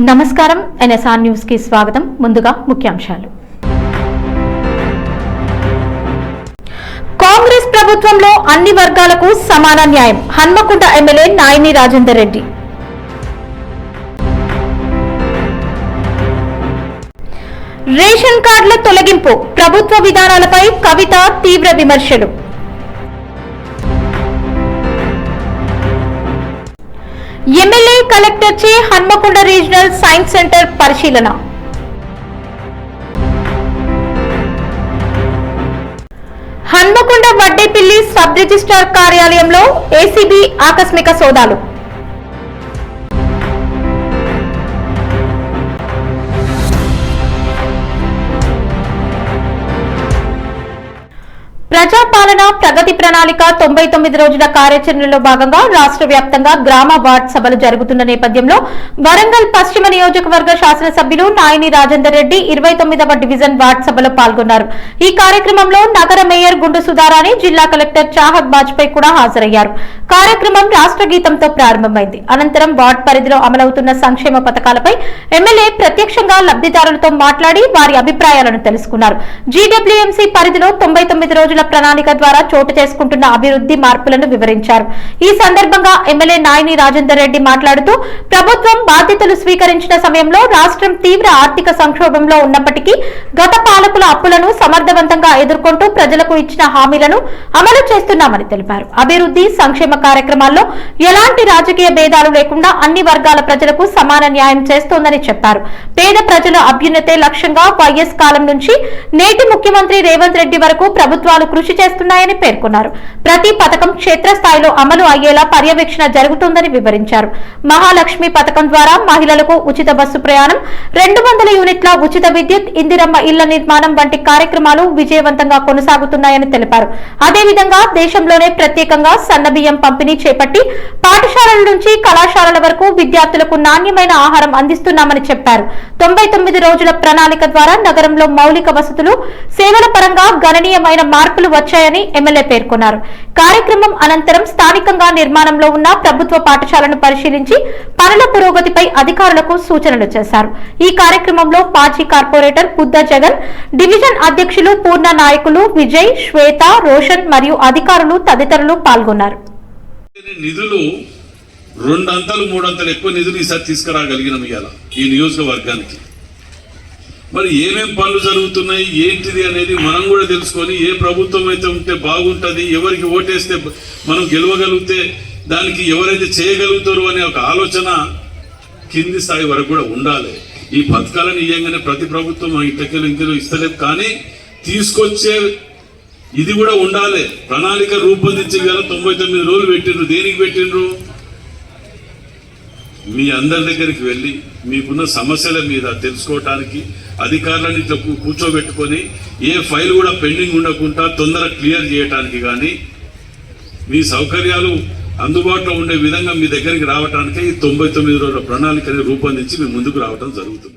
నమస్కారం NSR news కి స్వాగతం. ముందుగా ముఖ్యాంశాలు. కాంగ్రెస్ ప్రభుత్వంలో అన్ని వర్గాలకు సమాన న్యాయం. హన్మకొండ ఎమ్మెల్యే నాయిని రాజేందర్ రెడ్డి. రేషన్ కార్డుల తొలగింపు, ప్రభుత్వ విధానాలపై కవిత తీవ్ర విమర్శలు. ఎమ్మెల్యే కలెక్టర్ చే హన్మకొండ రీజనల్ సైన్స్ సెంటర్ పరిశీలన. హన్మకొండ వడ్డేపల్లి సబ్ రిజిస్ట్రార్ కార్యాలయంలో ఏసీబీ ఆకస్మిక సోదాలు. ప్రజాపాలన ప్రగతి ప్రణాళిక 99 రోజుల కార్యాచరణలో భాగంగా రాష్ట్ర వ్యాప్తంగా గ్రామ వార్డ్ సభలు జరుగుతున్న నేపథ్యంలో వరంగల్ పశ్చిమ నియోజకవర్గ శాసనసభ్యులు నాయిని రాజేందర్ రెడ్డి 29వ డివిజన్ వార్డ్ సభలో పాల్గొన్నారు. ఈ కార్యక్రమంలో నగర మేయర్ గుండు సుధారాణి, జిల్లా కలెక్టర్ చాహద్ బాజ్పేయి కూడా హాజరయ్యారు. కార్యక్రమం రాష్ట్ర గీతంతో ప్రారంభమైంది. అనంతరం వార్డ్ పరిధిలో అమలవుతున్న సంక్షేమ పథకాలపై ఎమ్మెల్యే ప్రత్యక్షంగా లబ్ధిదారులతో మాట్లాడి వారి అభిప్రాయాలను తెలుసుకున్నారు. జీడబ్ల్యూఎంసీ పరిధిలో 99 రోజుల ప్రణాళిక ద్వారా చోటు చేసుకుంటున్న అభివృద్ధి మార్పులను వివరించారు. ఈ సందర్భంగా ఎమ్మెల్యే నాయిని రాజేందర్ రెడ్డి మాట్లాడుతూ ప్రభుత్వం బాధ్యతలు స్వీకరించిన సమయంలో రాష్ట్రం తీవ్ర ఆర్థిక సంక్షోభంలో ఉన్నప్పటికీ గత పాలకుల అప్పులను సమర్థవంతంగా ఎదుర్కొంటూ ప్రజలకు ఇచ్చిన హామీలను అమలు చేస్తున్నామని తెలిపారు. అభివృద్ధి సంక్షేమ కార్యక్రమాల్లో ఎలాంటి రాజకీయ భేదాలు లేకుండా అన్ని వర్గాల ప్రజలకు సమాన న్యాయం చేస్తోందని చెప్పారు. పేద ప్రజల అభ్యున్నతే లక్ష్యంగా వైఎస్ కాలం నుంచి నేటి ముఖ్యమంత్రి రేవంత్ రెడ్డి వరకు ప్రభుత్వాలు కృషి చేస్తున్నాయని పేర్కొన్నారు. ప్రతి పథకం క్షేత్రస్థాయిలో అమలు అయ్యేలా పర్యవేక్షణ జరుగుతుందని వివరించారు. మహాలక్ష్మి పథకం ద్వారా మహిళలకు ఉచిత బస్సు ప్రయాణం, 200 యూనిట్ల ఉచిత విద్యుత్, ఇందిరమ్మ ఇళ్ల నిర్మాణం వంటి కార్యక్రమాలు విజయవంతంగా కొనసాగుతున్నాయని తెలిపారు. అదేవిధంగా దేశంలోనే ప్రత్యేకంగా సన్నబియ్యం పంపిణీ చేపట్టి పాఠశాలల నుంచి కళాశాలల వరకు విద్యార్థులకు నాణ్యమైన ఆహారం అందిస్తున్నామని చెప్పారు. 99 రోజుల ప్రణాళిక ద్వారా నగరంలో మౌలిక వసతులు, సేవల పరంగా గణనీయమైన మార్పులు వచ్చాయని ఎమ్మెల్యే పేర్కొన్నారు. కార్యక్రమం అనంతరం స్థానికంగా నిర్మాణంలో ఉన్న ప్రభుత్వ పాఠశాలను పరిశీలించి పనుల పురోగతిపై అధికారులకు సూచనలు చేశారు. ఈ కార్యక్రమంలో మాజీ కార్పొరేటర్ బుద్ధ జగన్, డివిజన్ అధ్యక్షులు పూర్ణ నాయకులు విజయ్, శ్వేత, రోషన్ మరియు అధికారులు తదితరులు పాల్గొన్నారు. నిధులు 2 అంతలు 3 అంతలు ఎక్కువ నిధులు ఈసారి తీసుకురాగలిగినాం ఇవాళ ఈ నియోజకవర్గానికి. మరి ఏమేం పనులు జరుగుతున్నాయి ఏంటిది అనేది మనం కూడా తెలుసుకొని ఏ ప్రభుత్వం అయితే ఉంటే బాగుంటుంది, ఎవరికి ఓటేస్తే మనం గెలవగలిగితే దానికి ఎవరైతే చేయగలుగుతారు అనే ఒక ఆలోచన కింది స్థాయి వరకు కూడా ఉండాలి. ఈ పథకాలను ఇయ్యంగానే ప్రతి ప్రభుత్వం ఇంతకెళ్ళు ఇస్తలేదు, కానీ తీసుకొచ్చే ఇది కూడా ఉండాలి. ప్రణాళిక రూపొందించి గల 99 రోజులు పెట్టిండ్రు. దేనికి పెట్టిండ్రు? మీ అందరి దగ్గరికి వెళ్ళి మీకున్న సమస్యల మీద తెలుసుకోవటానికి, అధికారులను ఇట్లా కూర్చోబెట్టుకొని ఏ ఫైల్ కూడా పెండింగ్ ఉండకుండా తొందరగా క్లియర్ చేయడానికి, కానీ మీ సౌకర్యాలు అందుబాటులో ఉండే విధంగా మీ దగ్గరికి రావడానికి 99 రోజుల ప్రణాళికని రూపొందించి మీ ముందుకు రావడం జరుగుతుంది.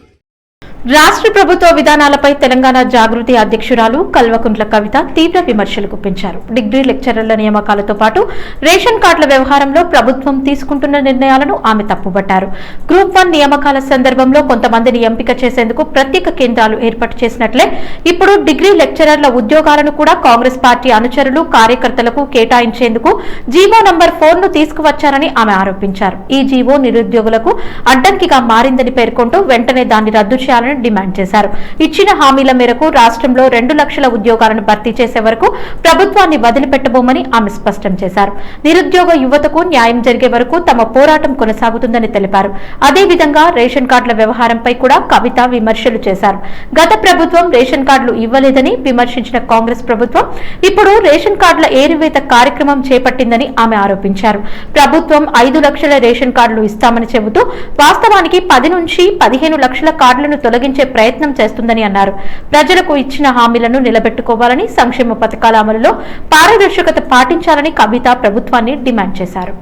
రాష్ట్ర ప్రభుత్వ విధానాలపై తెలంగాణ జాగృతి అధ్యక్షురాలు కల్వకుంట్ల కవిత తీవ్ర విమర్శలు గుప్పించారు. డిగ్రీ లెక్చరర్ల నియామకాలతో పాటు రేషన్ కార్డుల వ్యవహారంలో ప్రభుత్వం తీసుకుంటున్న నిర్ణయాలను ఆమె తప్పుబట్టారు. గ్రూప్ 1 నియామకాల సందర్భంలో కొంతమందిని ఎంపిక చేసేందుకు ప్రత్యేక కేంద్రాలు ఏర్పాటు చేసినట్లే ఇప్పుడు డిగ్రీ లెక్చరర్ల ఉద్యోగాలను కూడా కాంగ్రెస్ పార్టీ అనుచరులు, కార్యకర్తలకు కేటాయించేందుకు జీవో నంబర్ 4ను తీసుకువచ్చారని ఆమె ఆరోపించారు. ఈ జీవో నిరుద్యోగులకు అడ్డంకిగా మారిందని పేర్కొంటూ వెంటనే దాన్ని రద్దు చేయాలని డిమాండ్ చేశారు. ఇచ్చిన హామీల మేరకు రాష్ట్రంలో 2 లక్షల ఉద్యోగాలను భర్తీ చేసే వరకు ప్రభుత్వాన్ని వదిలిపెట్టబోమని ఆమె స్పష్టం చేశారు. నిరుద్యోగ యువతకు న్యాయం జరిగే వరకు తమ పోరాటం కొనసాగుతుందని తెలిపారు. అదేవిధంగా రేషన్ కార్డుల వ్యవహారంపై కూడా కవిత విమర్శలు చేశారు. గత ప్రభుత్వం రేషన్ కార్డులు ఇవ్వలేదని విమర్శించిన కాంగ్రెస్ ప్రభుత్వం ఇప్పుడు రేషన్ కార్డుల ఏరివేత కార్యక్రమం చేపట్టిందని ఆమె ఆరోపించారు. ప్రభుత్వం 5 లక్షల రేషన్ కార్డులు ఇస్తామని చెబుతూ వాస్తవానికి 10 నుంచి 15 లక్షల కార్డులను తొలగించే ప్రయత్నం చేస్తుందని అన్నారు. ప్రజలకు ఇచ్చిన హామీలను నిలబెట్టుకోవాలని, సంక్షేమ పథకాల అమలులో పారదర్శకత పాటించాలని కవిత ప్రభుత్వాన్ని డిమాండ్ చేశారు.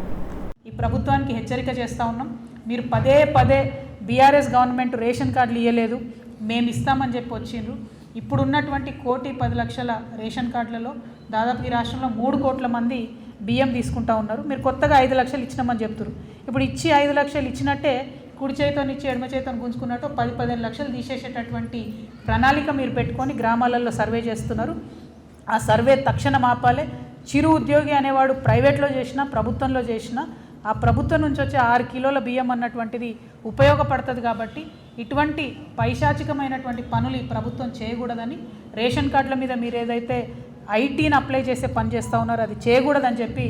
ఈ ప్రభుత్వానికి హెచ్చరిక చేస్తా ఉన్నాం. మీరు పదే బీఆర్ఎస్ గవర్నమెంట్ రేషన్ కార్డులు ఇవ్వలేదు, మేము ఇస్తామని చెప్పి వచ్చిండ్రు. ఇప్పుడున్నటువంటి 1,10,00,000 రేషన్ కార్డులలో దాదాపు ఈ రాష్ట్రంలో 3 కోట్ల మంది బియ్యం తీసుకుంటా ఉన్నారు. మీరు కొత్తగా 5 లక్షలు ఇచ్చినామని చెప్తున్నారు. ఇప్పుడు ఇచ్చి 5 లక్షలు ఇచ్చినట్టే కుడి చేతినిచ్చి ఎడమ చేతిని గుంజుకున్నట్టు 10-15 లక్షలు తీసేసేటటువంటి ప్రణాళిక మీరు పెట్టుకొని గ్రామాలలో సర్వే చేస్తున్నారు. ఆ సర్వే తక్షణం ఆపాలి. చిరు ఉద్యోగి అనేవాడు ప్రైవేట్లో చేసినా ప్రభుత్వంలో చేసినా ఆ ప్రభుత్వం నుంచి వచ్చే 6 కిలోల బియ్యం అన్నటువంటిది ఉపయోగపడుతుంది. కాబట్టి ఇటువంటి పైశాచికమైనటువంటి పనులు ఈ ప్రభుత్వం చేయకూడదని, రేషన్ కార్డుల మీద మీరు ఏదైతే ఐటీని అప్లై చేసే పని చేస్తూ ఉన్నారో అది చేయకూడదని చెప్పి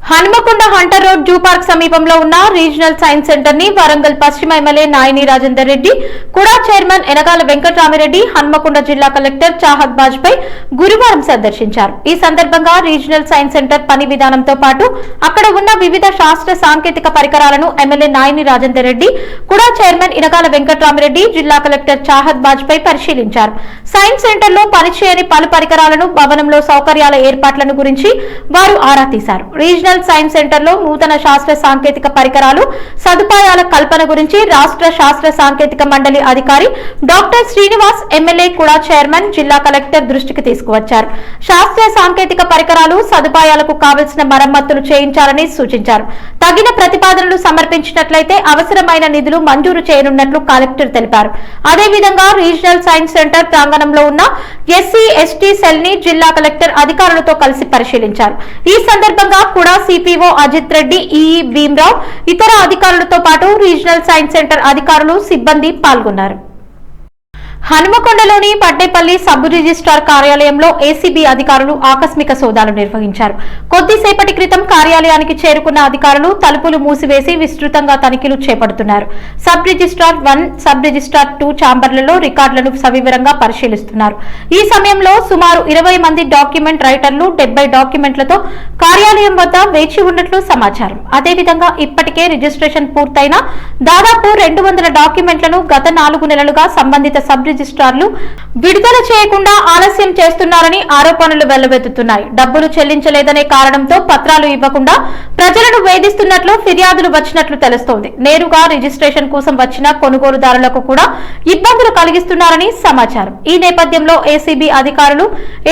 Hanamkonda Hunter road zoo park సమీపంలో ఉన్న రీజనల్ సైన్స్ సెంటర్ ని వరంగల్ పశ్చిమ ఎమ్మెల్యే నాయని రాజేందర్ రెడ్డి, కుడా చైర్మన్ ఎనగాల వెంకటరామిరెడ్డి, హన్మకొండ జిల్లా కలెక్టర్ చాహద్ బాజ్పై గురువారం సందర్శించారు. ఈ సందర్భంగా రీజనల్ సైన్స్ సెంటర్ పని విధానంతో పాటు అక్కడ ఉన్న వివిధ శాస్త్ర సాంకేతిక పరికరాలను ఎమ్మెల్యే నాయని రాజేందర్ రెడ్డి, కుడా చైర్మన్ ఎనగాల వెంకటరామిరెడ్డి, జిల్లా కలెక్టర్ చాహద్ బాజ్పై పరిశీలించారు. సైన్స్ సెంటర్ లో పనిచేయని పలు పరికరాలను, భవనంలో సౌకర్యాల ఏర్పాట్లను గురించి వారు ఆరా తీశారు. రీజనల్ సైన్స్ సెంటర్ లో నూతన శాస్త్ర సాంకేతిక పరికరాలు, సదుపాయాల కల్పన గురించి రాష్ట్ర శాస్త్ర సాంకేతిక మండలి అధికారి డాక్టర్ శ్రీనివాస్ ఎమ్మెల్యే కుడా చైర్మన్, జిల్లా కలెక్టర్ దృష్టికి తీసుకువచ్చారు. శాస్త్ర సాంకేతిక పరికరాలు, సదుపాయాలకు కావలసిన మరమ్మతులు చేయించాలని సూచించారు. తగిన ప్రతిపాదనలు సమర్పించినట్లయితే అవసరమైన నిధులు మంజూరు చేయనున్నట్లు కలెక్టర్ తెలిపారు. అదేవిధంగా రీజనల్ సైన్స్ సెంటర్ ప్రాంగణంలో ఉన్న ఎస్సీ ఎస్టీ సెల్ ని జిల్లా కలెక్టర్ అధికారులతో కలిసి పరిశీలించారు. ఈ సందర్భంగా కూడా సిపిఓ అజిత్ రెడ్డి, ఈఈ భీమరావు, ఇతర అధికారులతో పాటు రీజనల్ సైన్స్ సెంటర్ అధికారులు, సిబ్బంది పాల్గొన్నారు. హనుమకొండలోని పట్టేపల్లి సబ్ రిజిస్ట్రార్ కార్యాలయంలో ఏసీబీ అధికారులు ఆకస్మిక సోదాలు నిర్వహించారు. కొద్దిసేపటి క్రితం కార్యాలయానికి చేరుకున్న అధికారులు తలుపులు మూసివేసి విస్తృతంగా తనిఖీలు చేపడుతున్నారు. సబ్ రిజిస్ట్రార్ 1, సబ్ రిజిస్ట్రార్ 2 ఛాంబర్లలో రికార్డులను సవివరంగా పరిశీలిస్తున్నారు. ఈ సమయంలో సుమారు 20 మంది డాక్యుమెంట్ రైటర్లు 70 డాక్యుమెంట్లతో కార్యాలయం వద్ద వేచి ఉన్నట్లు సమాచారం. అదేవిధంగా ఇప్పటికే రిజిస్ట్రేషన్ పూర్తయిన దాదాపు 200 డాక్యుమెంట్లను గత 4 నెలలుగా సంబంధిత సబ్ రిజిస్ట్రార్లు విడుదల చేయకుండా ఆలస్యం చేస్తున్నారని ఆరోపణలు వెల్లువెత్తుతున్నాయి. డబ్బులు చెల్లించలేదనే కారణంతో పత్రాలు ఇవ్వకుండా ప్రజలను వేధిస్తున్నట్లు ఫిర్యాదులు వచ్చినట్లు తెలుస్తోంది. నేరుగా రిజిస్ట్రేషన్ కోసం వచ్చిన కొనుగోలుదారులకు కూడా ఇబ్బందులు కలిగిస్తున్నారని సమాచారం. ఈ నేపథ్యంలో ఏసీబీ అధికారులు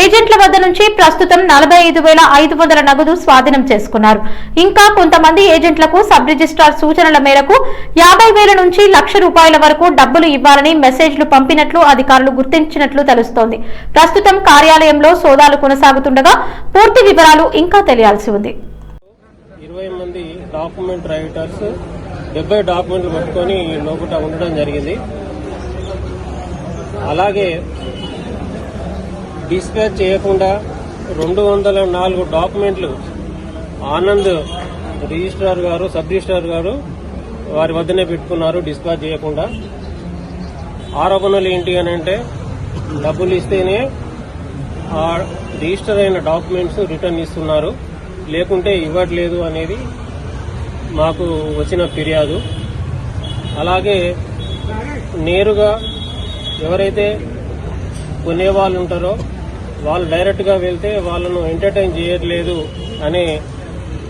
ఏజెంట్ల వద్ద నుంచి ప్రస్తుతం 45,500 నగదు స్వాధీనం చేసుకున్నారు. ఇంకా కొంతమంది ఏజెంట్లకు సబ్ రిజిస్ట్రార్ సూచనల మేరకు 50,000 నుంచి ₹1,00,000 వరకు డబ్బులు ఇవ్వాలని మెసేజ్లు పంపినట్లు అధికారులు గుర్తించినట్లు తెలుస్తోంది. ప్రస్తుతం కార్యాలయంలో సోదాలు కొనసాగుతుండగా పూర్తి వివరాలు ఇంకా తెలియాల్సి ఉంది. 20 మంది డాక్యుమెంట్ రైటర్స్ 70 డాక్యుమెంట్లు పట్టుకొని లోపల ఉండడం జరిగింది. అలాగే డిస్పాచ్ చేయకుండా 204 డాక్యుమెంట్లు ఆనంద్ రిజిస్ట్రార్ గారు, సబ్ రిజిస్ట్రార్ గారు వారి వద్దనే పెట్టుకున్నారు డిస్పాచ్ చేయకుండా. ఆరోపణలు ఏంటి అని అంటే డబ్బులు ఇస్తేనే ఆ రిజిస్టర్ అయిన డాక్యుమెంట్స్ రిటర్న్ ఇస్తున్నారు, లేకుంటే ఇవ్వట్లేదు అనేది మాకు వచ్చిన ఫిర్యాదు. అలాగే నేరుగా ఎవరైతే కొనేవాళ్ళు ఉంటారో వాళ్ళు డైరెక్ట్గా వెళ్తే వాళ్ళను ఎంటర్టైన్ చేయట్లేదు అనే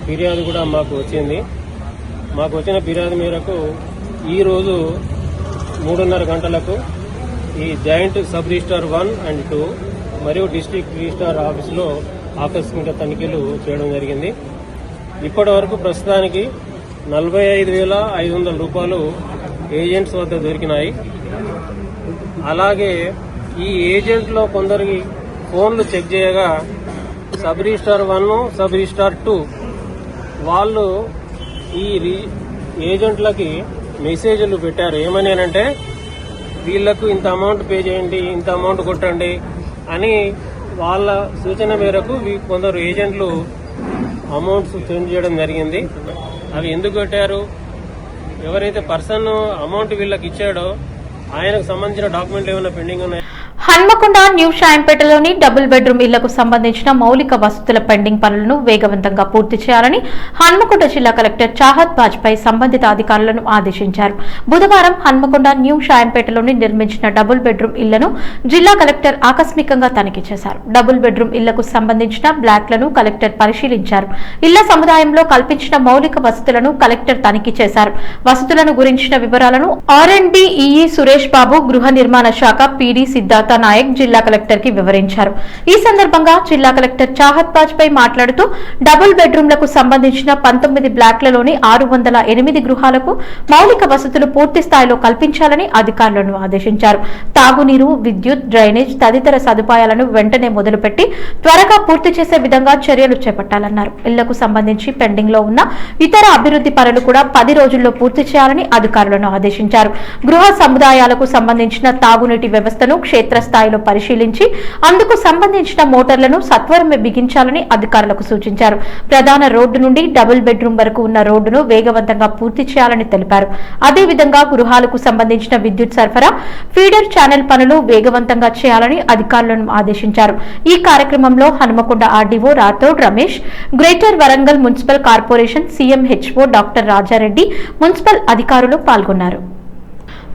ఫిర్యాదు కూడా మాకు వచ్చింది. మాకు వచ్చిన ఫిర్యాదు మేరకు ఈరోజు 3:30 గంటలకు ఈ జాయింట్ సబ్ రిజిస్ట్రార్ 1 and 2 మరియు డిస్ట్రిక్ట్ రిజిస్ట్రార్ ఆఫీసులో ఆకస్మిక తనిఖీలు చేయడం జరిగింది. ఇప్పటి వరకు ప్రస్తుతానికి 45,500 రూపాయలు ఏజెంట్స్ వద్ద దొరికినాయి. అలాగే ఈ ఏజెంట్లో కొందరికి ఫోన్లు చెక్ చేయగా సబ్ రిజిస్ట్రార్ 1, సబ్ రిజిస్ట్రార్ 2 వాళ్ళు ఈ ఏజెంట్లకి మెసేజ్లు పెట్టారు. ఏమని అంటే వీళ్లకు ఇంత అమౌంట్ పే చేయండి, ఇంత అమౌంట్ కొట్టండి అని వాళ్ళ సూచన మేరకు కొందరు ఏజెంట్లు అమౌంట్స్ సెండ్ చేయడం జరిగింది. అవి ఎందుకు పెట్టారు? ఎవరైతే పర్సన్ అమౌంట్ వీళ్ళకి ఇచ్చాడో ఆయనకు సంబంధించిన డాక్యుమెంట్లు ఏమైనా పెండింగ్ ఉన్నాయి. హన్మకొండ న్యూ షాంపేటలోని డబుల్ బెడ్రూమ్ ఇళ్లకు సంబంధించిన మౌలిక వసతుల పెండింగ్ పనులను వేగవంతంగా పూర్తి చేయాలని హన్మకొండ జిల్లా కలెక్టర్ చాహద్ బాజ్పై సంబంధిత అధికారులను ఆదేశించారు. బుధవారం హన్మకొండ న్యూ షాంపేటలోని నిర్మించిన డబుల్ బెడ్రూమ్ ఇళ్లను జిల్లా కలెక్టర్ ఆకస్మికంగా తనిఖీ చేశారు. డబుల్ బెడ్రూమ్ ఇళ్లకు సంబంధించిన బ్లాక్లను కలెక్టర్ పరిశీలించారు. ఇళ్ల సముదాయంలో కల్పించిన మౌలిక వసతులను కలెక్టర్ తనిఖీ చేశారు. వసతులను గురించిన వివరాలను R&D ఈఈ సురేష్ బాబు, గృహ నిర్మాణ శాఖ పీడీ సిద్ధార్థ రాధికా నాయక్ జిల్లా కలెక్టర్ కి వివరించారు. ఈ సందర్భంగా జిల్లా కలెక్టర్ చాహత్ బాజ్పేయి మాట్లాడుతూ డబుల్ బెడ్రూమ్లకు సంబంధించిన 19 బ్లాక్లలోని 608 గృహాలకు మౌలిక వసతులు పూర్తి స్థాయిలో కల్పించాలని అధికారులను ఆదేశించారు. తాగునీరు, విద్యుత్, డ్రైనేజ్ తదితర సదుపాయాలను వెంటనే మొదలుపెట్టి త్వరగా పూర్తి చేసే విధంగా చర్యలు చేపట్టాలన్నారు. ఇళ్లకు సంబంధించి పెండింగ్ లో ఉన్న ఇతర అభివృద్ధి పనులు కూడా 10 రోజుల్లో పూర్తి చేయాలని అధికారులను ఆదేశించారు. గృహ సముదాయాలకు సంబంధించిన తాగునీటి వ్యవస్థను క్షేత్రస్థాయిలో పరిశీలించి అందుకు సంబంధించిన మోటార్లను సత్వరమే బిగించాలని అధికారులకు సూచించారు. ప్రధాన రోడ్డు నుండి డబుల్ బెడ్రూమ్ వరకు ఉన్న రోడ్డును వేగవంతంగా పూర్తి చేయాలని తెలిపారు. అదేవిధంగా గృహాలకు సంబంధించిన విద్యుత్ సరఫరా, ఫీడర్ ఛానల్ పనులు వేగవంతంగా చేయాలని అధికారులను ఆదేశించారు. ఈ కార్యక్రమంలో Hanumakonda RDO Rathod Ramesh, greater Warangal municipal corporation CMHO doctor Rajareddy, municipal అధికారులు పాల్గొన్నారు.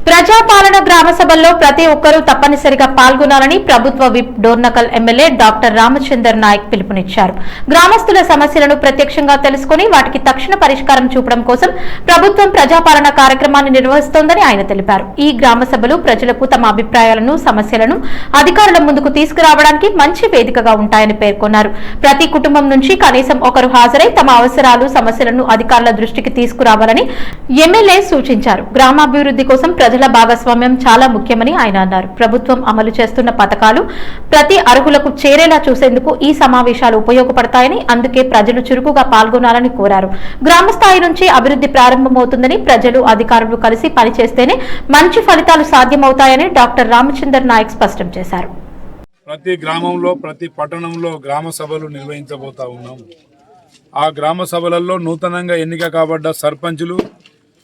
ప్రజాపాలన గ్రామ సభల్లో ప్రతి ఒక్కరూ తప్పనిసరిగా పాల్గొనాలని ప్రభుత్వ whip Dornakal MLA doctor Ramachander Naik పిలుపునిచ్చారు. గ్రామస్తుల సమస్యలను ప్రత్యక్షంగా తెలుసుకుని వాటికి తక్షణ పరిష్కారం చూపడం కోసం ప్రభుత్వం ప్రజాపాలన కార్యక్రమాన్ని నిర్వహిస్తోందని ఆయన తెలిపారు. ఈ గ్రామ సభలు ప్రజలకు తమ అభిప్రాయాలను, సమస్యలను అధికారుల ముందుకు తీసుకురావడానికి మంచి వేదికగా ఉంటాయని పేర్కొన్నారు. ప్రతి కుటుంబం నుంచి కనీసం ఒకరు హాజరై తమ అవసరాలు, సమస్యలను అధికారుల దృష్టికి తీసుకురావాలని ఎమ్మెల్యే సూచించారు. గ్రామాభివృద్ధి కోసం ప్రజల భాగస్వామ్యం చాలా ముఖ్యమని ఆయన అన్నారు. ప్రభుత్వం అమలు చేస్తున్న పథకాలు ప్రతి అర్హులకు చేరేలా చూసేందుకు ఈ సమావేశాలు ఉపయోగపడతాయని, అందుకే ప్రజలు చురుకుగా పాల్గొనాలని కోరారు. గ్రామ స్థాయి నుంచి అభివృద్ధి ప్రారంభమవుతుందని, ప్రజలు, అధికారులు కలిసి పనిచేస్తేనే మంచి ఫలితాలు సాధ్యమవుతాయని డాక్టర్ రామచందర్ నాయక్ స్పష్టం చేశారు. ప్రతి గ్రామంలో, ప్రతి పట్టణంలో గ్రామ సభలు నిర్వహించబోతా ఉన్నాం. ఆ గ్రామ సభలలో నూతనంగా ఎన్నిక కాబడ్డ సర్పంచులు,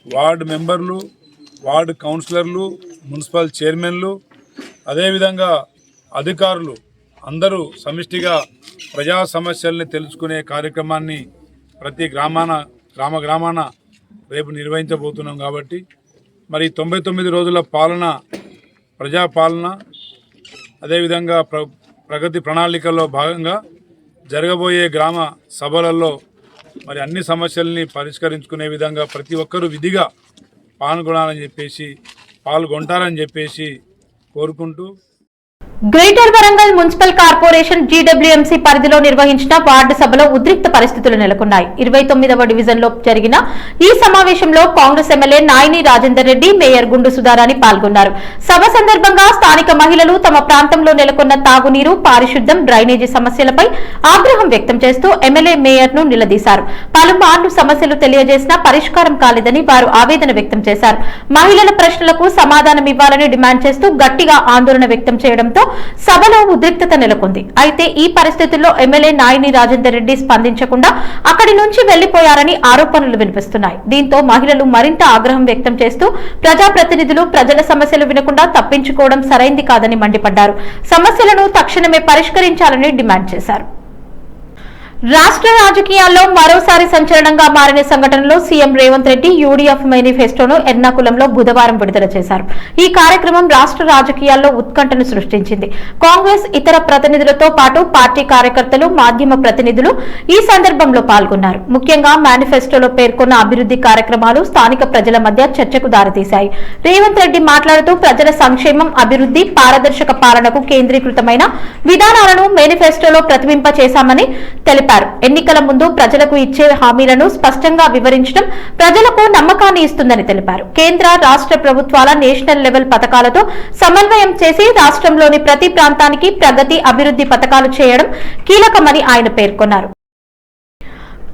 వార్డు మెంబర్లు, వార్డు కౌన్సిలర్లు, మున్సిపల్ చైర్మన్లు, అదేవిధంగా అధికారులు అందరూ సమిష్టిగా ప్రజా సమస్యల్ని తెలుసుకునే కార్యక్రమాన్ని ప్రతి గ్రామాన రేపు నిర్వహించబోతున్నాం. కాబట్టి మరి 99 రోజుల పాలన, ప్రజాపాలన, అదేవిధంగా ప్రగతి ప్రణాళికల్లో భాగంగా జరగబోయే గ్రామ సభలలో మరి అన్ని సమస్యల్ని పరిష్కరించుకునే విధంగా ప్రతి ఒక్కరూ విధిగా పాల్గొంటారని చెప్పేసి కోరుకుంటూ, greater Warangal municipal corporation GWMC పరిధిలో నిర్వహించిన వార్డు సభలో ఉద్రిక్త పరిస్థితులు నెలకొన్నాయి. 29వ డివిజన్లో జరిగిన ఈ సమావేశంలో కాంగ్రెస్ ఎమ్మెల్యే నాయని రాజేందర్ రెడ్డి, మేయర్ గుండు సుధారాణి పాల్గొన్నారు. సభ సందర్భంగా స్థానిక మహిళలు తమ ప్రాంతంలో నెలకొన్న తాగునీరు, పారిశుద్ధ్యం, డ్రైనేజీ సమస్యలపై ఆగ్రహం వ్యక్తం చేస్తూ ఎమ్మెల్యే, మేయర్ ను నిలదీశారు. పలుమార్లు సమస్యలు తెలియజేసినా పరిష్కారం కాలేదని వారు ఆవేదన వ్యక్తం చేశారు. మహిళల ప్రశ్నలకు సమాధానం ఇవ్వాలని డిమాండ్ చేస్తూ గట్టిగా ఆందోళన వ్యక్తం చేయడంతో సభలో ఉద్రిక్తత నెలకొంది. అయితే ఈ పరిస్థితుల్లో ఎమ్మెల్యే నాయని రాజేందర్ రెడ్డి స్పందించకుండా అక్కడి నుంచి వెళ్లిపోయారని ఆరోపణలు వినిపిస్తున్నాయి. దీంతో మహిళలు మరింత ఆగ్రహం వ్యక్తం చేస్తూ ప్రజాప్రతినిధులు ప్రజల సమస్యలు వినకుండా తప్పించుకోవడం సరైంది కాదని మండిపడ్డారు. సమస్యలను తక్షణమే పరిష్కరించాలని డిమాండ్ చేశారు. రాష్ట్ర రాజకీయాల్లో మరోసారి సంచలనంగా మారిన సంఘటనలో సీఎం రేవంత్ రెడ్డి యూడీఎఫ్ మేనిఫెస్టోను ఎర్నాకులంలో బుధవారం విడుదల చేశారు. ఈ కార్యక్రమం రాష్ట్ర రాజకీయాల్లో ఉత్కంఠను సృష్టించింది. కాంగ్రెస్ ఇతర ప్రతినిధులతో పాటు పార్టీ కార్యకర్తలు, మాధ్యమ ప్రతినిధులు ఈ సందర్భంలో పాల్గొన్నారు. ముఖ్యంగా మేనిఫెస్టోలో పేర్కొన్న అభివృద్ధి కార్యక్రమాలు స్థానిక ప్రజల మధ్య చర్చకు దారితీశాయి. రేవంత్ రెడ్డి మాట్లాడుతూ ప్రజల సంక్షేమం, అభివృద్ధి, పారదర్శక పాలనకు కేంద్రీకృతమైన విధానాలను మేనిఫెస్టోలో ప్రతిబింబచేశామని తెలిపారు. ఎన్నికల ముందు ప్రజలకు ఇచ్చే హామీలను స్పష్టంగా వివరించడం ప్రజలకు నమ్మకాన్ని ఇస్తుందని తెలిపారు. కేంద్ర, రాష్ట్ర ప్రభుత్వాల నేషనల్ లెవెల్ పథకాలతో సమన్వయం చేసి రాష్ట్రంలోని ప్రతి ప్రాంతానికి ప్రగతి, అభివృద్ధి పథకాలు చేయడం కీలకమని ఆయన పేర్కొన్నారు.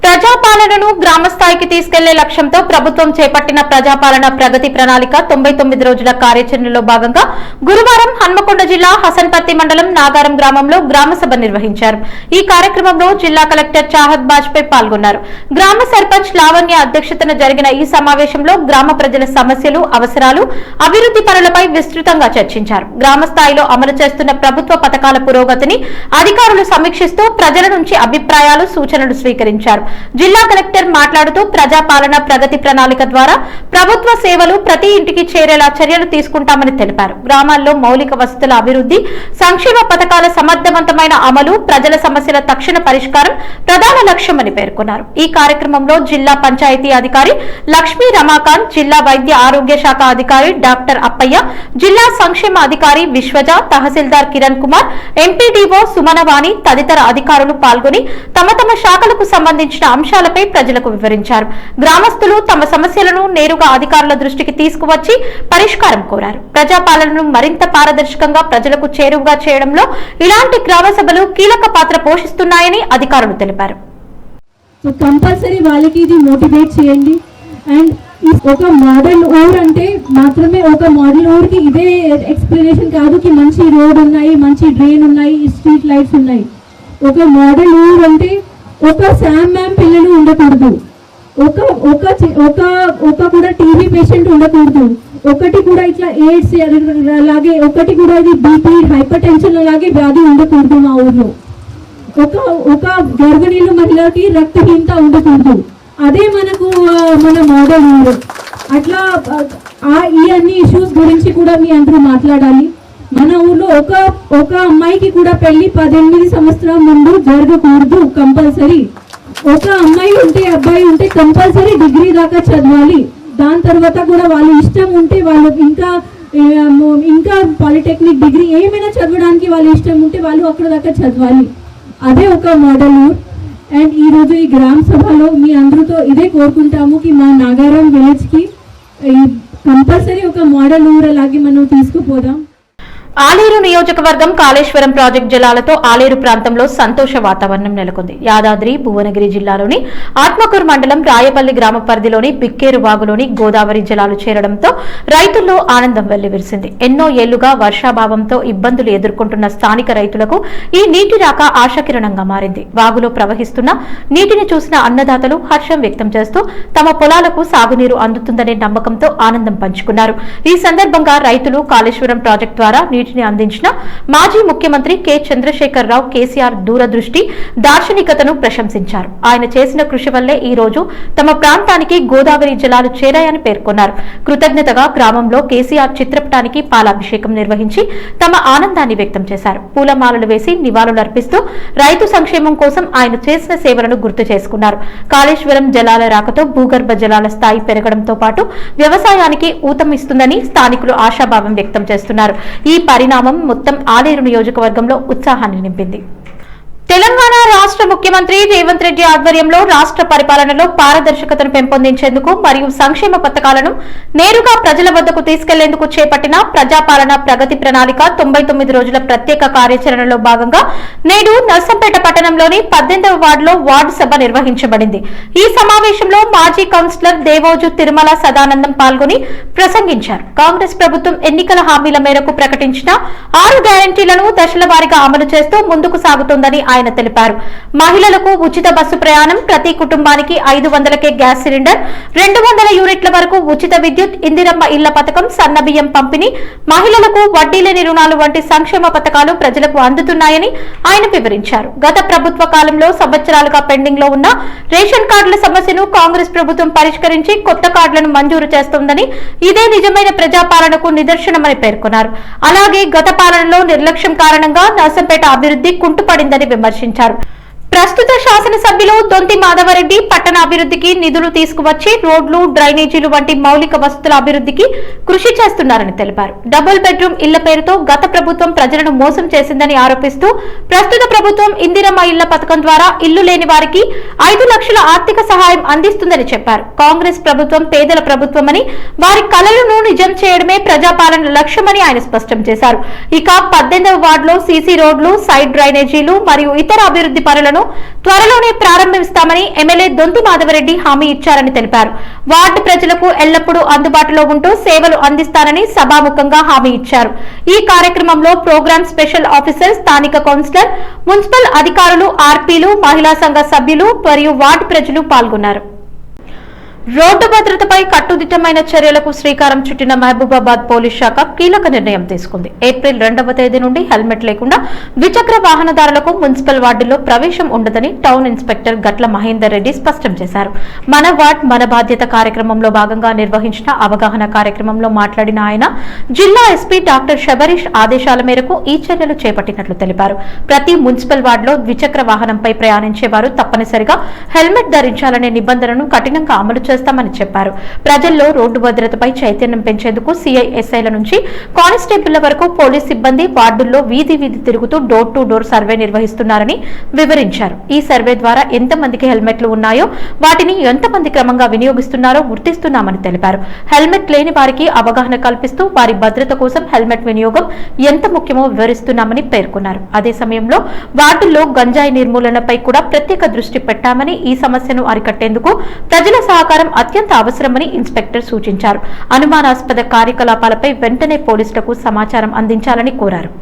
ప్రజాపాలనను గ్రామ స్థాయికి తీసుకెళ్లే లక్ష్యంతో ప్రభుత్వం చేపట్టిన ప్రజాపాలన ప్రగతి ప్రణాళిక 99 రోజుల కార్యాచరణలో భాగంగా గురువారం హన్మకొండ జిల్లా హసన్పర్తి మండలం నాగారం గ్రామంలో గ్రామ సభ నిర్వహించారు. ఈ కార్యక్రమంలో జిల్లా కలెక్టర్ చాహత్ బాజ్పేయి పాల్గొన్నారు. గ్రామ సర్పంచ్ లావణ్య అధ్యక్షతన జరిగిన ఈ సమావేశంలో గ్రామ ప్రజల సమస్యలు, అవసరాలు, అభివృద్ధి పనులపై విస్తృతంగా చర్చించారు. గ్రామ స్థాయిలో అమలు చేస్తున్న ప్రభుత్వ పథకాల పురోగతిని అధికారులు సమీక్షిస్తూ ప్రజల నుంచి అభిప్రాయాలు, సూచనలు స్వీకరించారు. జిల్లా కలెక్టర్ మాట్లాడుతూ ప్రజాపాలన ప్రగతి ప్రణాళిక ద్వారా ప్రభుత్వ సేవలు ప్రతి ఇంటికి చేరేలా చర్యలు తీసుకుంటామని తెలిపారు. గ్రామాల్లో మౌలిక వసతుల అభివృద్ధి, సంక్షేమ పథకాల సమర్థవంతమైన అమలు, ప్రజల సమస్యల తక్షణ పరిష్కారం ప్రధాన లక్ష్యమని పేర్కొన్నారు. ఈ కార్యక్రమంలో జిల్లా పంచాయతీ అధికారి లక్ష్మీ రమాకాంత్, జిల్లా వైద్య ఆరోగ్య శాఖ అధికారి డాక్టర్ అప్పయ్య, జిల్లా సంక్షేమ అధికారి విశ్వజ, తహసీల్దార్ కిరణ్ కుమార్, ఎంపీడీఓ సుమనవాణి తదితర అధికారులు పాల్గొని తమ శాఖలకు సంబంధించిన అంశాలపై ప్రజలకు వివరించారు. గ్రామస్తులు తమ సమస్యలను నేరుగా అధికారుల దృష్టికి తీసుకువచ్చి పరిష్కారం కోరారు. ప్రజాపాలనను మరింత పారదర్శకంగా ప్రజలకు చేరువగా చేయడంలో ఇలాంటి గ్రామ సభలు కీలక పాత్ర పోషిస్తున్నాయని అధికారులు తెలిపారు. కంపల్సరీ వాళ్ళకి ఇది మోటివేట్ చేయండి. అండ్ ఒక మోడల్ ఊర్ అంటే మాత్రమే ఒక మోడల్ ఊర్కి ఇదే ఎక్స్ప్లెనేషన్ కాదు కి మంచి రోడ్ ఉన్నాయి, మంచి డ్రైన్ ఉన్నాయి, స్ట్రీట్ లైట్స్ ఉన్నాయి. ఒక మోడల్ ఊర్ అంటే ఒక శామ్ మ్యామ్ పిల్లలు ఉండకూడదు, ఒక కూడా టీవీ పేషెంట్ ఉండకూడదు, ఒకటి కూడా ఇట్లా ఎయిడ్స్ అలాగే ఒకటి కూడా ఇది బీపీ హైపర్ టెన్షన్ అలాగే వ్యాధి ఉండకూడదు. మా ఊర్లో ఒక గర్భిణీలు మహిళకి రక్తహీనత ఉండకూడదు. అదే మన మోడల్ ఊరు. అట్లా ఈ అన్ని ఇష్యూస్ గురించి కూడా మీ అందరూ మాట్లాడాలి. మన ఊర్లో ఒక అమ్మాయికి కూడా పెళ్లి 18 సంవత్సరాల ముందు జరగకూడదు. కంపల్సరీ ఒక అమ్మాయి ఉంటే అబ్బాయి ఉంటే కంపల్సరీ డిగ్రీ దాకా చదవాలి. దాని తర్వాత కూడా వాళ్ళు ఇష్టం ఉంటే వాళ్ళు ఇంకా పాలిటెక్నిక్ డిగ్రీ ఏమైనా చదవడానికి వాళ్ళు ఇష్టం ఉంటే వాళ్ళు అక్కడ దాకా చదవాలి. అదే ఒక మోడల్ ఊర్. అండ్ ఈరోజు ఈ గ్రామ సభలో మీ అందరితో ఇదే కోరుకుంటాము కి మా నాగారం విలేజ్కి కంపల్సరీ ఒక మోడల్ ఊర్ అలాగే మనం తీసుకుపోదాం. ఆలేరు నియోజకవర్గం కాళేశ్వరం ప్రాజెక్టు జలాలతో ఆలేరు ప్రాంతంలో సంతోష వాతావరణం నెలకొంది. యాదాద్రి, భువనగిరి జిల్లాలోని ఆత్మకూరు మండలం రాయపల్లి గ్రామ పరిధిలోని బిక్కేరు వాగులోని గోదావరి జలాలు చేరడంతో రైతుల్లో ఆనందం వెల్లివిరిసింది. ఎన్నో ఏళ్లుగా వర్షాభావంతో ఇబ్బందులు ఎదుర్కొంటున్న స్థానిక రైతులకు ఈ నీటి రాక ఆశాకిరణంగా మారింది. వాగులో ప్రవహిస్తున్న నీటిని చూసిన అన్నదాతలు హర్షం వ్యక్తం చేస్తూ తమ పొలాలకు సాగునీరు అందుతుందనే నమ్మకంతో ఆనందం పంచుకున్నారు. ఈ సందర్భంగా రైతులు కాళేశ్వరం ప్రాజెక్టు ద్వారా నీటిని అందించిన మాజీ ముఖ్యమంత్రి కె చంద్రశేఖరరావు కేసీఆర్ దూరదృష్టి, దార్శనికతను ప్రశంసించారు. ఆయన చేసిన కృషి వల్లే ఈ రోజు తమ ప్రాంతానికి గోదావరి జలాలు చేరాయని పేర్కొన్నారు. కృతజ్ఞతగా గ్రామంలో కేసీఆర్ చిత్రపటానికి పాలాభిషేకం నిర్వహించి తమ ఆనందాన్ని వ్యక్తం చేశారు. పూలమాలలు వేసి నివాళులర్పిస్తూ రైతు సంక్షేమం కోసం ఆయన చేసిన సేవలను గుర్తు చేసుకున్నారు. కాళేశ్వరం జలాల రాకతో భూగర్భ జలాల స్థాయి పెరగడంతో పాటు వ్యవసాయానికి ఊతమిస్తుందని స్థానికులు ఆశాభావం వ్యక్తం చేస్తున్నారు. ఈ పరిణామం మొత్తం ఆలేరు నియోజకవర్గంలో ఉత్సాహాన్ని నింపింది. తెలంగాణ రాష్ట్ర ముఖ్యమంత్రి రేవంత్ రెడ్డి ఆధ్వర్యంలో రాష్ట్ర పరిపాలనలో పారదర్శకతను పెంపొందించేందుకు మరియు సంక్షేమ పథకాలను నేరుగా ప్రజల వద్దకు తీసుకెళ్లేందుకు చేపట్టిన ప్రజాపాలన ప్రగతి ప్రణాళిక 99 రోజుల ప్రత్యేక కార్యాచరణలో భాగంగా నేడు నర్సంపేట పట్టణంలోని 18వ వార్డులో వార్డు సభ నిర్వహించబడింది. ఈ సమావేశంలో మాజీ కౌన్సిలర్ దేవోజు తిరుమల సదానందం పాల్గొని ప్రసంగించారు. కాంగ్రెస్ ప్రభుత్వం ఎన్నికల హామీల మేరకు ప్రకటించిన 6 గ్యారంటీలను దశల వారీగా అమలు చేస్తూ ముందుకు సాగుతోందని ఆయన తెలిపారు. మహిళలకు ఉచిత బస్సు ప్రయాణం, ప్రతి కుటుంబానికి 500కే గ్యాస్ సిలిండర్, 200 యూనిట్ల వరకు ఉచిత విద్యుత్, ఇందిరమ్మ ఇళ్ల పథకం, సన్నబియ్యం పంపిణీ, మహిళలకు వడ్డీ లేని రుణాలు వంటి సంక్షేమ పథకాలు ప్రజలకు అందుతున్నాయని ఆయన వివరించారు. గత ప్రభుత్వ కాలంలో సంవత్సరాలుగా పెండింగ్ లో ఉన్న రేషన్ కార్డుల సమస్యను కాంగ్రెస్ ప్రభుత్వం పరిష్కరించి కొత్త కార్డులను మంజూరు చేస్తోందని, ఇదే నిజమైన ప్రజాపాలనకు నిదర్శనమని పేర్కొన్నారు. అలాగే గత పాలనలో నిర్లక్ష్యం కారణంగా నర్సంపేట అభివృద్ధి కుంటుపడిందని విమర్శించారు. ప్రస్తుత శాసనసభ్యులు దొంతి మాధవరెడ్డి పట్టణ అభివృద్ధికి నిధులు తీసుకువచ్చి రోడ్లు, డ్రైనేజీలు వంటి మౌలిక వసతుల అభివృద్ధికి కృషి చేస్తున్నారని తెలిపారు. డబుల్ బెడ్రూమ్ ఇళ్ల పేరుతో గత ప్రభుత్వం ప్రజలను మోసం చేసిందని ఆరోపిస్తూ ప్రస్తుత ప్రభుత్వం ఇందిరమ్మ ఇళ్ల పథకం ద్వారా ఇల్లు లేని వారికి 5 లక్షల ఆర్థిక సహాయం అందిస్తుందని చెప్పారు. కాంగ్రెస్ ప్రభుత్వం పేదల ప్రభుత్వమని, వారి కలలను నిజం చేయడమే ప్రజాపాలన లక్ష్యమని ఆయన స్పష్టం చేశారు. ఇక 18వ వార్డులో సీసీ రోడ్లు, సైడ్ డ్రైనేజీలు మరియు ఇతర అభివృద్ధి పనులను త్వరలోనే ప్రారంభిస్తామని ఎమ్మెల్యే దొంతి మాధవరెడ్డి హామీ ఇచ్చారని తెలిపారు. వార్డు ప్రజలకు ఎల్లప్పుడూ అందుబాటులో ఉంటూ సేవలు అందిస్తారని సభాముఖంగా హామీ ఇచ్చారు. ఈ కార్యక్రమంలో ప్రోగ్రామ్ స్పెషల్ ఆఫీసర్, స్థానిక కౌన్సిలర్, మున్సిపల్ అధికారులు, ఆర్పీలు, మహిళా సంఘ సభ్యులు మరియు వార్డు ప్రజలు పాల్గొన్నారు. రోడ్డు భద్రతపై కట్టుదిట్టమైన చర్యలకు శ్రీకారం చుట్టిన మహబూబాబాద్ పోలీస్ శాఖ కీలక నిర్ణయం తీసుకుంది. ఏప్రిల్ 2వ తేదీ నుండి హెల్మెట్ లేకుండా ద్విచక్ర వాహనదారులకు మున్సిపల్ వార్డుల్లో ప్రవేశం ఉండదని టౌన్ ఇన్స్పెక్టర్ గట్ల మహేందర్ రెడ్డి స్పష్టం చేశారు. మన వార్డ్ మన బాధ్యత కార్యక్రమంలో భాగంగా నిర్వహించిన అవగాహన కార్యక్రమంలో మాట్లాడిన ఆయన జిల్లా ఎస్పీ డాక్టర్ శబరీష్ ఆదేశాల మేరకు ఈ చర్యలు చేపట్టినట్లు తెలిపారు. ప్రతి మున్సిపల్ వార్డులో ద్విచక్ర వాహనంపై ప్రయాణించే వారు తప్పనిసరిగా హెల్మెట్ ధరించాలనే నిబంధనను కఠినంగా అమలు చేస్తామని చెప్పారు. ప్రజల్లో రోడ్డు భద్రతపై చైతన్యం పెంచేందుకు సిఐఎస్ఐల నుంచి కానిస్టేబుళ్ల వరకు పోలీస్ సిబ్బంది వార్డుల్లో వీధి తిరుగుతూ డోర్ టు డోర్ సర్వే నిర్వహిస్తున్నారని వివరించారు. ఈ సర్వే ద్వారా ఎంతమందికి హెల్మెట్లు ఉన్నాయో వాటిని ఎంతమంది క్రమంగా వినియోగిస్తున్నారో గుర్తిస్తున్నామని తెలిపారు. హెల్మెట్ లేని వారికి అవగాహన కల్పిస్తూ వారి భద్రత కోసం హెల్మెట్ వినియోగం ఎంత ముఖ్యమో వివరిస్తున్నామని పేర్కొన్నారు. అదే సమయంలో వార్డుల్లో గంజాయి నిర్మూలనపై కూడా ప్రత్యేక దృష్టి పెట్టామని ఈ సమస్యను అరికట్టేందుకు ప్రజల సహకారం అత్యంత అవసరమని ఇన్స్పెక్టర్ సూచించారు. అనుమానాస్పద కార్యకలాపాలపై వెంటనే పోలీసులకు సమాచారం అందించాలని కోరారు.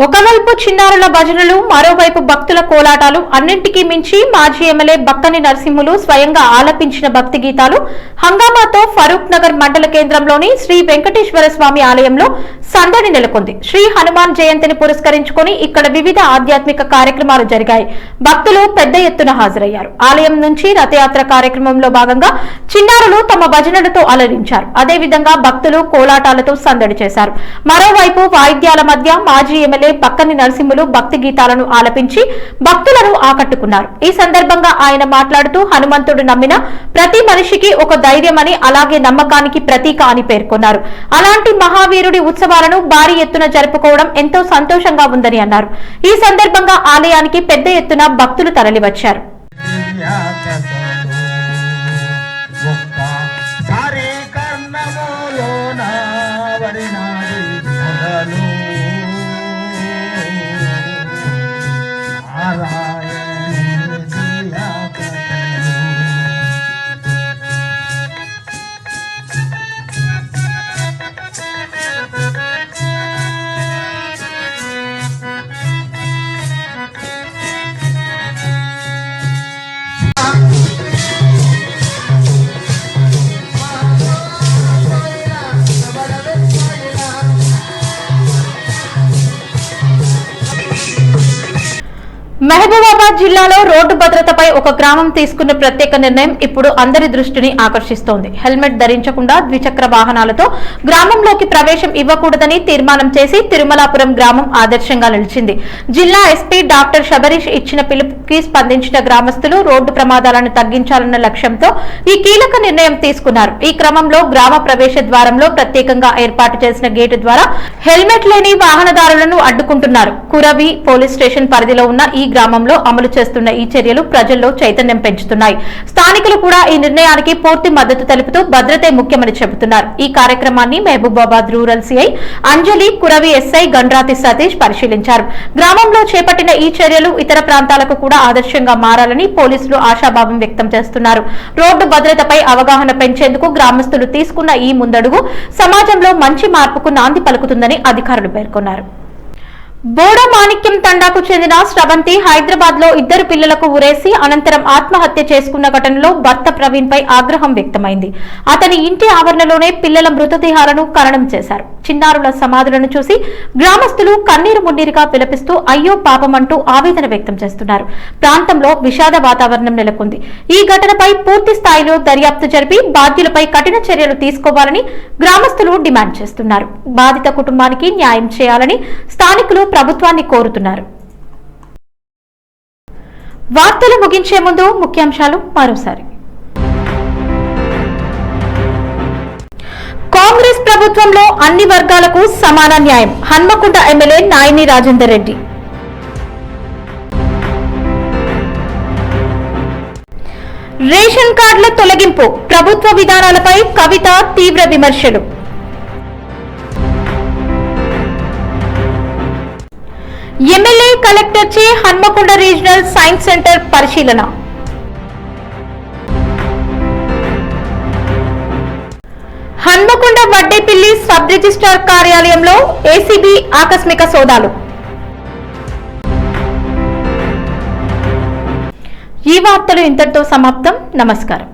ఒకవైపు చిన్నారుల భజనలు, మరోవైపు భక్తుల కోలాటాలు, అన్నింటికీ మించి మాజీ ఎమ్మెల్యే బక్కని నరసింహులు స్వయంగా ఆలపించిన భక్తి గీతాలు హంగామాతో ఫరూక్ నగర్ మండల కేంద్రంలోని శ్రీ వెంకటేశ్వర స్వామి ఆలయంలో సందడి నెలకొంది. శ్రీ హనుమాన్ జయంతిని పురస్కరించుకుని ఇక్కడ వివిధ ఆధ్యాత్మిక కార్యక్రమాలు జరిగాయి. భక్తులు పెద్ద ఎత్తున హాజరయ్యారు. ఆలయం నుంచి రథయాత్ర కార్యక్రమంలో భాగంగా చిన్నారులు తమ భజనలతో అలరించారు. అదేవిధంగా భక్తులు కోలాటాలతో సందడి చేశారు. మరోవైపు వాయిద్యాల మధ్య మాజీ ఎమ్మెల్యే బక్కని నరసింహులు భక్తి గీతాలను ఆలపించి భక్తులను ఆకట్టుకున్నారు. ఈ సందర్భంగా ఆయన మాట్లాడుతూ హనుమంతుడు నమ్మిన ప్రతి మనిషికి ఒక ధైర్యమని, అలాగే నమ్మకానికి ప్రతీక అని పేర్కొన్నారు. అలాంటి మహావీరుడి ఉత్సవాలను భారీ ఎత్తున జరుపుకోవడం ఎంతో సంతోషంగా ఉందని అన్నారు. ఈ సందర్భంగా ఆలయానికి పెద్ద ఎత్తున భక్తులు తరలివచ్చారు. మహబూబాబాద్ జిల్లాలో రోడ్డు భద్రతపై ఒక గ్రామం తీసుకున్న ప్రత్యేక నిర్ణయం ఇప్పుడు అందరి దృష్టిని ఆకర్షిస్తోంది. హెల్మెట్ ధరించకుండా ద్విచక్ర వాహనాలతో గ్రామంలోకి ప్రవేశం ఇవ్వకూడదని తీర్మానం చేసి తిరుమలాపురం గ్రామం ఆదర్శంగా నిలిచింది. జిల్లా ఎస్పీ డాక్టర్ శబరీష్ ఇచ్చిన పిలుపుకి స్పందించిన గ్రామస్తులు రోడ్డు ప్రమాదాలను తగ్గించాలన్న లక్ష్యంతో ఈ కీలక నిర్ణయం తీసుకున్నారు. ఈ క్రమంలో గ్రామ ప్రవేశ ద్వారంలో ప్రత్యేకంగా ఏర్పాటు చేసిన గేటు ద్వారా హెల్మెట్ లేని వాహనదారులను అడ్డుకుంటున్నారు. కురవి పోలీస్ స్టేషన్ పరిధిలో ఉన్న ఈ గ్రామంలో అమలు చేస్తున్న ఈ చర్యలు ప్రజల్లో చైతన్యం పెంచుతున్నాయి. స్థానికులు కూడా ఈ నిర్ణయానికి పూర్తి మద్దతు తెలుపుతూ భద్రతే ముఖ్యమని చెబుతున్నారు. ఈ కార్యక్రమాన్ని మహబూబాబాద్ రూరల్ సిఐ అంజలి, కురవి ఎస్ఐ గండ్రాతి సతీష్ పరిశీలించారు. గ్రామంలో చేపట్టిన ఈ చర్యలు ఇతర ప్రాంతాలకు కూడా ఆదర్శంగా మారాలని పోలీసులు ఆశాభావం వ్యక్తం చేస్తున్నారు. రోడ్డు భద్రతపై అవగాహన పెంచేందుకు గ్రామస్తులు తీసుకున్న ఈ ముందడుగు సమాజంలో మంచి మార్పుకు నాంది పలుకుతుందని అధికారులు పేర్కొన్నారు. బోడ మాణిక్యం తండాకు చెందిన స్రవంతి హైదరాబాద్ లో 2 పిల్లలకు ఉరేసి అనంతరం ఆత్మహత్య చేసుకున్న ఘటనలో భర్త ప్రవీణ్ పై ఆగ్రహం వ్యక్తమైంది. అతని ఇంటి ఆవరణలోనే పిల్లల మృతదేహాలను ఖననం చేశారు. చిన్నారుల సమాధులను చూసి గ్రామస్తులు కన్నీరు మున్నీరుగా విలపిస్తూ అయ్యో పాపమంటూ ఆవేదన వ్యక్తం చేస్తున్నారు. ప్రాంతంలో విషాద వాతావరణం నెలకొంది. ఈ ఘటనపై పూర్తి స్థాయిలో దర్యాప్తు జరిపి బాధ్యులపై కఠిన చర్యలు తీసుకోవాలని గ్రామస్తులు డిమాండ్ చేస్తున్నారు. బాధిత కుటుంబానికి న్యాయం చేయాలని స్థానికులు ప్రభుత్వాన్ని కోరుతున్నారు. వార్తలు ముగించే ముందు ముఖ్యాంశాలు మరోసారి. కాంగ్రెస్ ప్రభుత్వంలో అన్ని వర్గాలకు సమాన న్యాయం, హన్మకొండ ఎమ్మెల్యే నాయని రాజేందర్ రెడ్డి. రేషన్ కార్డుల తొలగింపు, ప్రభుత్వ విధానాలపై కవిత తీవ్ర విమర్శలు. ఎమ్మెల్యే కలెక్టర్ చే హన్మకొండ రీజనల్ సైన్స్ సెంటర్ పరిశీలన. హన్మకొండ వడ్డేపల్లి సబ్ రిజిస్ట్రార్ కార్యాలయంలో ఏసీబీ ఆకస్మిక సోదాలు. ఈ వార్తలు ఇంతటితో సమాప్తం. నమస్కారం.